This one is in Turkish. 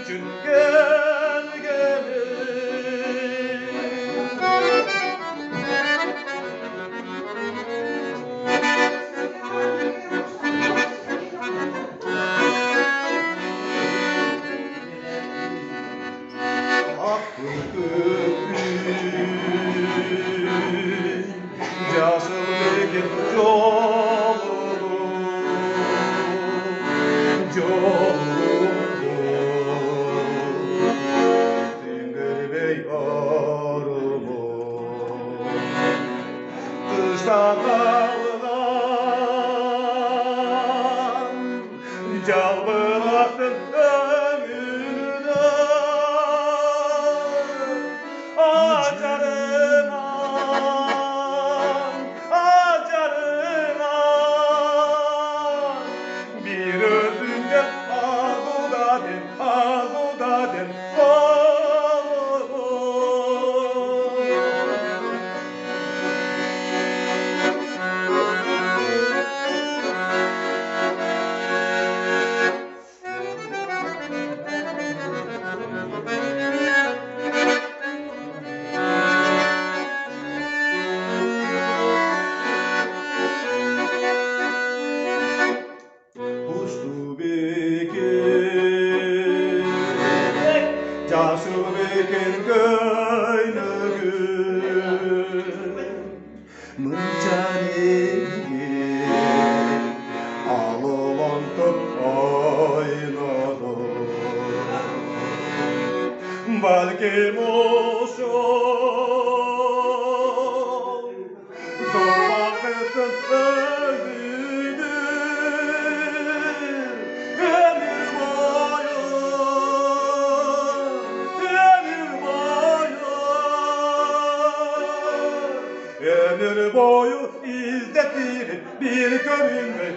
için gel gelin. Casıldık Dingeri yorumu Dıştan alınan Cal bıraktın ömrüne Acarım acarım Bir öldüğünde Abudaden Uçtu bikin Casu bikin göynüğün Mencari alılantıp oynadı Balkim olsun Zor vakıtın özüdür Ömür boyu Ömür boyu izletir bir gömülme